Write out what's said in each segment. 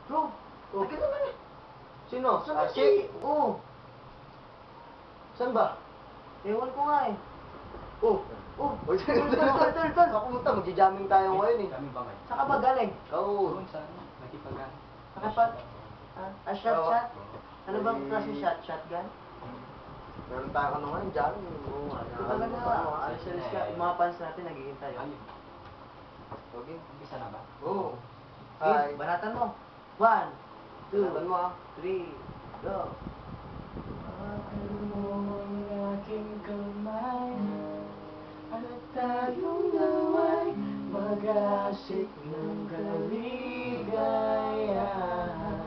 Bro, Oh. tagal naman eh. Sino? Saan ba Archie? Oo. Saan ba? Ewan ko nga eh. Oh. Oh, Uy, tol. Ako pumunta, magja-jamming tayo ngayon eh. Kami ba ngayon? Saan ka ba galing? Oo. Doon sa ano, nakipagan. Nakapag... shot? Ano bang Ay. klase shot? Shotgun? Meron tayong ano ngayon, jamming. Oo nga. Ito talaga, alis ka. Yung mga fans natin, naghihintay. Ayun. Okay. Umpisa na ba? Oo. Okay, Hi. banatan mo. 1, 2, Banatan mo ah. 3, go. Hawakan mo ang aking kamay at tayong dawa'y mag-asik ng kaligayahan.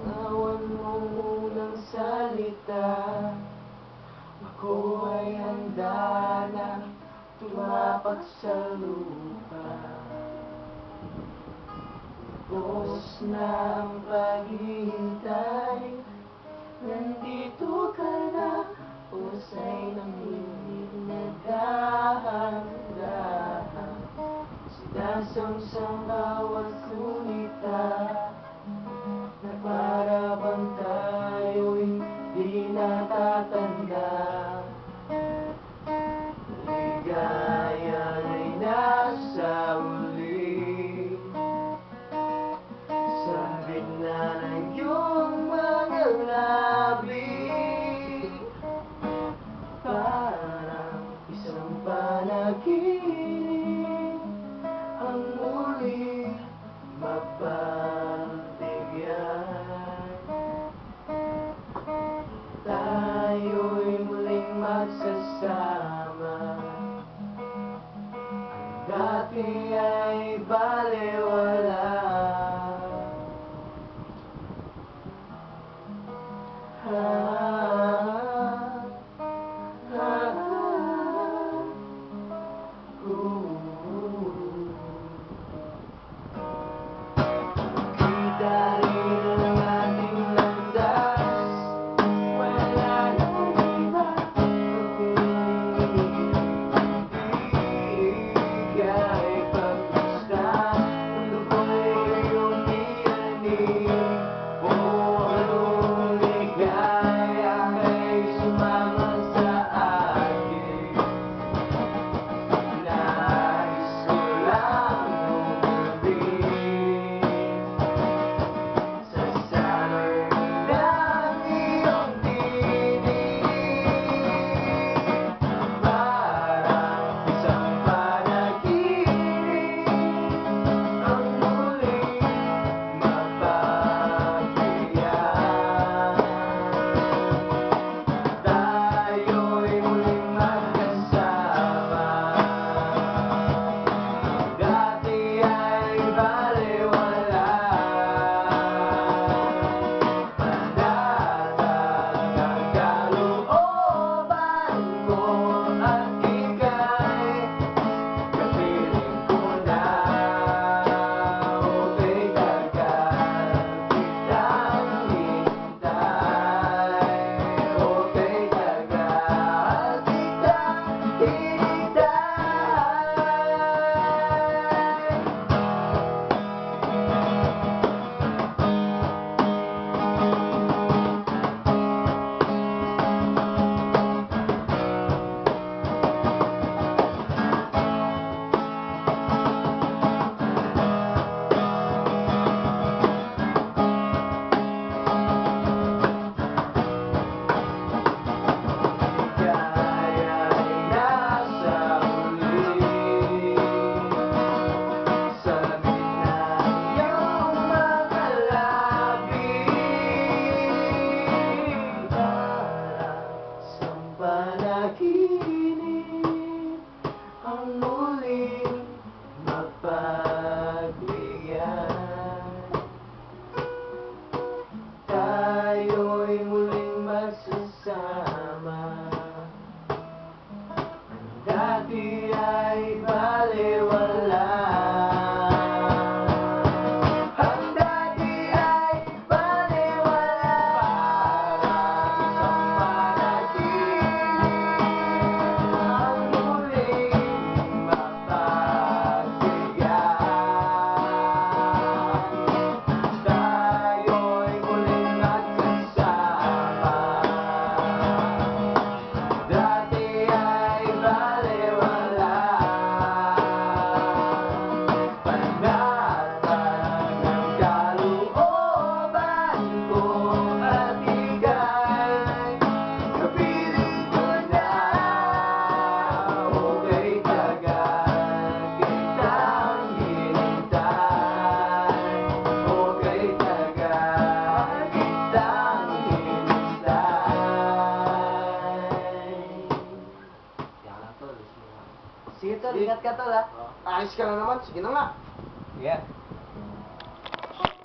Tawan mong unang salita, ako ay handa na tumapak sa lupa. Tapos na ang paghihintay, nandito ka na, usay ng himig na dahan-dahan. Sinasang bawat sulita, na para bang tayo'y di natatanda. Ligaya'y nasa uli, sambit na ng iyong mga labi, parang isang panaginip ang muli mapagbigyan. Tayo'y muling magsasama Ingat ka tol ha. Ayos ka na naman, sige na nga. Yeah.